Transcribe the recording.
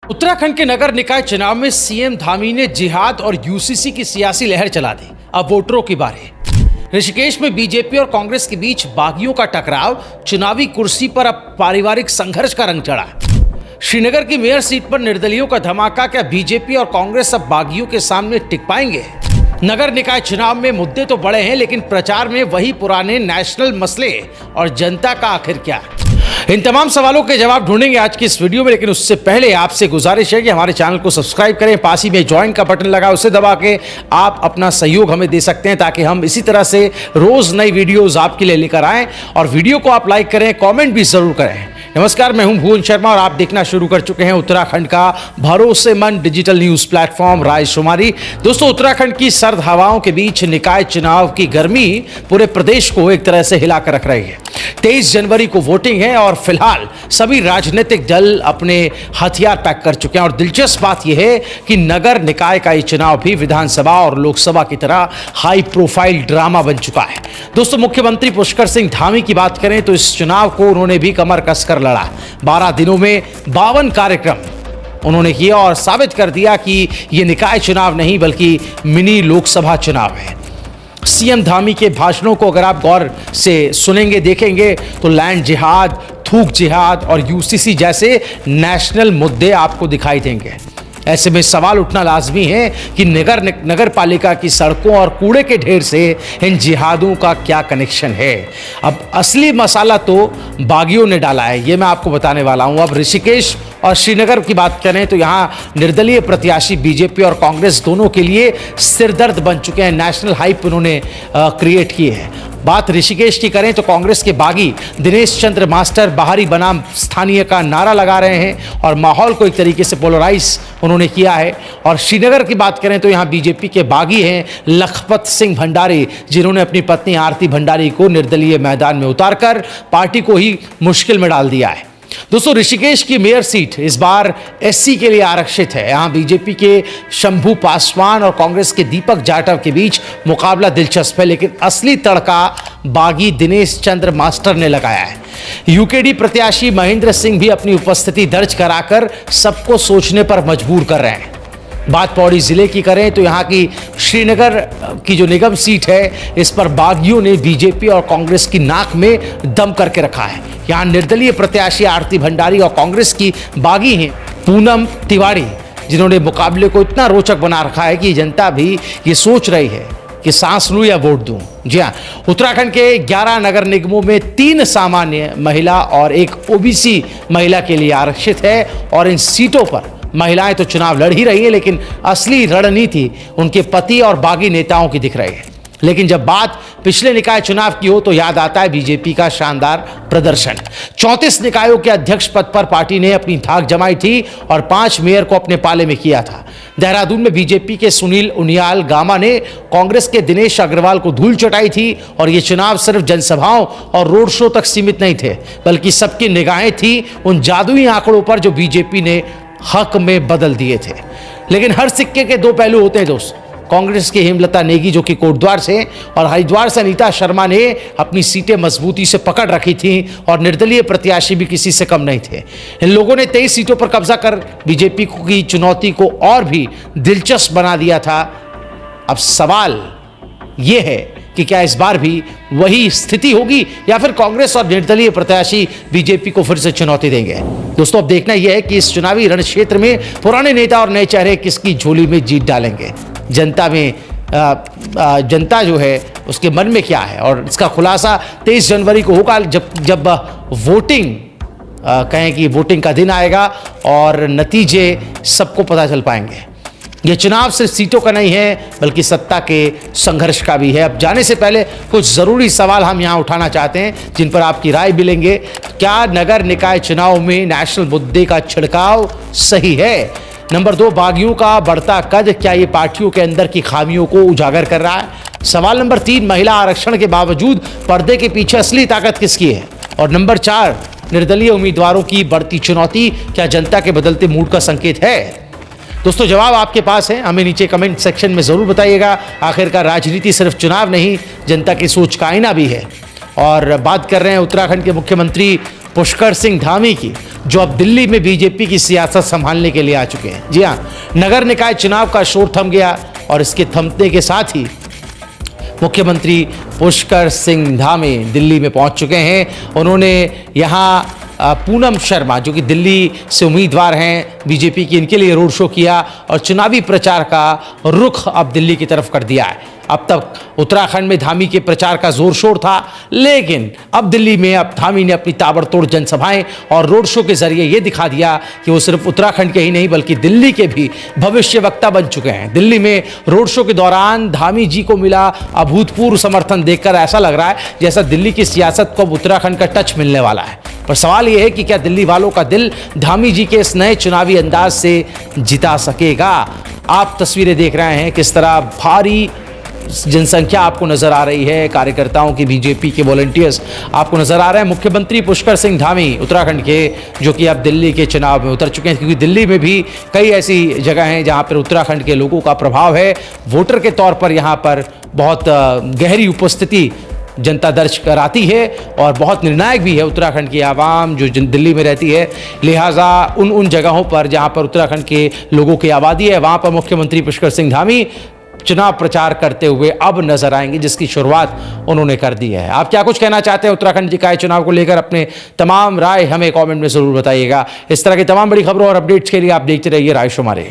उत्तराखंड के नगर निकाय चुनाव में सीएम धामी ने जिहाद और यूसीसी की सियासी लहर चला दी। अब वोटरों की बारी। ऋषिकेश में बीजेपी और कांग्रेस के बीच बागियों का टकराव, चुनावी कुर्सी पर अब पारिवारिक संघर्ष का रंग चढ़ा। श्रीनगर की मेयर सीट पर निर्दलियों का धमाका। क्या बीजेपी और कांग्रेस अब बागियों के सामने टिक पाएंगे? नगर निकाय चुनाव में मुद्दे तो बड़े हैं, लेकिन प्रचार में वही पुराने नेशनल मसले और जनता का आखिर क्या? इन तमाम सवालों के जवाब ढूंढेंगे आज की इस वीडियो में। लेकिन उससे पहले आपसे गुजारिश है कि हमारे चैनल को सब्सक्राइब करें, पास ही में ज्वाइन का बटन लगा उसे दबा के आप अपना सहयोग हमें दे सकते हैं, ताकि हम इसी तरह से रोज नई वीडियोस आपके लिए लेकर आएं। और वीडियो को आप लाइक करें, कमेंट भी जरूर करें। नमस्कार, मैं हूं भुवन शर्मा और आप देखना शुरू कर चुके हैं उत्तराखंड का भरोसेमंद डिजिटल न्यूज प्लेटफॉर्म रायशुमारी। दोस्तों, उत्तराखंड की सर्द हवाओं के बीच निकाय चुनाव की गर्मी पूरे प्रदेश को एक तरह से हिलाकर रख रही है। 23 जनवरी को वोटिंग है और फिलहाल सभी राजनीतिक दल अपने हथियार पैक कर चुके हैं। और दिलचस्प बात यह है कि नगर निकाय का ये चुनाव भी विधानसभा और लोकसभा की तरह हाई प्रोफाइल ड्रामा बन चुका है। दोस्तों, मुख्यमंत्री पुष्कर सिंह धामी की बात करें तो इस चुनाव को उन्होंने भी कमर कसकर लड़ा। 12 दिनों में 52 कार्यक्रम उन्होंने किया और साबित कर दिया कि यह निकाय चुनाव नहीं बल्कि मिनी लोकसभा चुनाव है। सीएम धामी के भाषणों को अगर आप गौर से सुनेंगे, देखेंगे तो लैंड जिहाद, थूक जिहाद और यूसीसी जैसे नेशनल मुद्दे आपको दिखाई देंगे। ऐसे में सवाल उठना लाजमी है कि नगर पालिका की सड़कों और कूड़े के ढेर से इन जिहादों का क्या कनेक्शन है। अब असली मसाला तो बागियों ने डाला है, ये मैं आपको बताने वाला हूं। अब ऋषिकेश और श्रीनगर की बात करें तो यहाँ निर्दलीय प्रत्याशी बीजेपी और कांग्रेस दोनों के लिए सिरदर्द बन चुके हैं। नेशनल हाइप उन्होंने क्रिएट की है। बात ऋषिकेश की करें तो कांग्रेस के बागी दिनेश चंद्र मास्टर बाहरी बनाम स्थानीय का नारा लगा रहे हैं और माहौल को एक तरीके से पोलराइज उन्होंने किया है। और श्रीनगर की बात करें तो यहाँ बीजेपी के बागी हैं लखपत सिंह भंडारी, जिन्होंने अपनी पत्नी आरती भंडारी को निर्दलीय मैदान में उतारकर पार्टी को ही मुश्किल में डाल दिया है। दोस्तों, ऋषिकेश की मेयर सीट इस बार एससी के लिए आरक्षित है। यहाँ बीजेपी के शंभू पासवान और कांग्रेस के दीपक जाटव के बीच मुकाबला दिलचस्प है, लेकिन असली तड़का बागी दिनेश चंद्र मास्टर ने लगाया है। यूकेडी प्रत्याशी महेंद्र सिंह भी अपनी उपस्थिति दर्ज कराकर सबको सोचने पर मजबूर कर रहे हैं। बात पौड़ी जिले की करें तो यहाँ की श्रीनगर की जो निगम सीट है, इस पर बागियों ने बीजेपी और कांग्रेस की नाक में दम करके रखा है। यहाँ निर्दलीय प्रत्याशी आरती भंडारी और कांग्रेस की बागी हैं पूनम तिवारी, जिन्होंने मुकाबले को इतना रोचक बना रखा है कि जनता भी ये सोच रही है कि सांस लूं या वोट दूं। जी हाँ, उत्तराखंड के 11 नगर निगमों में 3 सामान्य महिला और 1 ओबीसी महिला के लिए आरक्षित है। और इन सीटों पर महिलाएं तो चुनाव लड़ ही रही है, लेकिन असली रणनीति उनके पति और बागी नेताओं की दिख रही है। लेकिन जब बात पिछले निकाय चुनाव की हो तो याद आता है बीजेपी का शानदार प्रदर्शन। 34 निकायों के अध्यक्ष पद पर पार्टी ने अपनी धाक जमाई थी और 5 मेयर को अपने पाले में किया था। देहरादून में बीजेपी के सुनील उनियाल गामा ने कांग्रेस के दिनेश अग्रवाल को धूल चटाई थी। और ये चुनाव सिर्फ जनसभाओं और रोड शो तक सीमित नहीं थे, बल्कि सबकी निगाहें थी उन जादुई आंकड़ों पर जो बीजेपी ने हक में बदल दिए थे। लेकिन हर सिक्के के 2 पहलू होते हैं दोस्त। कांग्रेस की हेमलता नेगी, जो कि कोटद्वार से, और हरिद्वार से अनीता शर्मा ने अपनी सीटें मजबूती से पकड़ रखी थी और निर्दलीय प्रत्याशी भी किसी से कम नहीं थे। इन लोगों ने 23 सीटों पर कब्जा कर बीजेपी की चुनौती को और भी दिलचस्प बना दिया था। अब सवाल यह है कि क्या इस बार भी वही स्थिति होगी या फिर कांग्रेस और निर्दलीय प्रत्याशी बीजेपी को फिर से चुनौती देंगे? दोस्तों, अब देखना यह है कि इस चुनावी रण क्षेत्र में पुराने नेता और नए चेहरे किसकी झोली में जीत डालेंगे। जनता जो है उसके मन में क्या है, और इसका खुलासा 23 जनवरी को होगा, जब वोटिंग कहें कि वोटिंग का दिन आएगा और नतीजे सबको पता चल पाएंगे। यह चुनाव सिर्फ सीटों का नहीं है, बल्कि सत्ता के संघर्ष का भी है। अब जाने से पहले कुछ ज़रूरी सवाल हम यहाँ उठाना चाहते हैं, जिन पर आपकी राय भी लेंगे। क्या नगर निकाय चुनाव में नेशनल मुद्दे का छिड़काव सही है? नंबर 2, बागियों का बढ़ता कद, क्या ये पार्टियों के अंदर की खामियों को उजागर कर रहा है? सवाल नंबर 3, महिला आरक्षण के बावजूद पर्दे के पीछे असली ताकत किसकी है? और नंबर 4, निर्दलीय उम्मीदवारों की बढ़ती चुनौती, क्या जनता के बदलते मूड का संकेत है? दोस्तों, जवाब आपके पास है, हमें नीचे कमेंट सेक्शन में जरूर बताइएगा। आखिरकार राजनीति सिर्फ चुनाव नहीं, जनता की सोच का आईना भी है। और बात कर रहे हैं उत्तराखंड के मुख्यमंत्री पुष्कर सिंह धामी की, जो अब दिल्ली में बीजेपी की सियासत संभालने के लिए आ चुके हैं। जी हाँ, नगर निकाय चुनाव का शोर थम गया और इसके थमने के साथ ही मुख्यमंत्री पुष्कर सिंह धामी दिल्ली में पहुंच चुके हैं। उन्होंने यहाँ पूनम शर्मा, जो कि दिल्ली से उम्मीदवार हैं बीजेपी की, इनके लिए रोड शो किया और चुनावी प्रचार का रुख अब दिल्ली की तरफ कर दिया है। अब तक उत्तराखंड में धामी के प्रचार का जोर शोर था, लेकिन अब दिल्ली में अब धामी ने अपनी ताबड़तोड़ जनसभाएं और रोड शो के जरिए ये दिखा दिया कि वो सिर्फ उत्तराखंड के ही नहीं बल्कि दिल्ली के भी भविष्य वक्ता बन चुके हैं। दिल्ली में रोड शो के दौरान धामी जी को मिला अभूतपूर्व समर्थन देखकर ऐसा लग रहा है जैसा दिल्ली की सियासत को अब उत्तराखंड का टच मिलने वाला है। पर सवाल यह है कि क्या दिल्ली वालों का दिल धामी जी के इस नए चुनावी अंदाज से जिता सकेगा? आप तस्वीरें देख रहे हैं किस तरह भारी जनसंख्या आपको नजर आ रही है, कार्यकर्ताओं की, बीजेपी के वॉलंटियर्स आपको नजर आ रहे हैं। मुख्यमंत्री पुष्कर सिंह धामी उत्तराखंड के, जो कि अब दिल्ली के चुनाव में उतर चुके हैं, क्योंकि दिल्ली में भी कई ऐसी जगह हैं जहां पर उत्तराखंड के लोगों का प्रभाव है। वोटर के तौर पर यहां पर बहुत गहरी उपस्थिति जनता दर्ज कराती है और बहुत निर्णायक भी है उत्तराखंड की आवाम जो दिल्ली में रहती है। लिहाजा उन जगहों पर जहां पर उत्तराखंड के लोगों की आबादी है, वहां पर मुख्यमंत्री पुष्कर सिंह धामी चुनाव प्रचार करते हुए अब नजर आएंगे, जिसकी शुरुआत उन्होंने कर दी है। आप क्या कुछ कहना चाहते हैं उत्तराखंड निकाय चुनाव को लेकर? अपने तमाम राय हमें कमेंट में जरूर बताइएगा। इस तरह की तमाम बड़ी खबरों और अपडेट्स के लिए आप देखते रहिए रायशुमारी।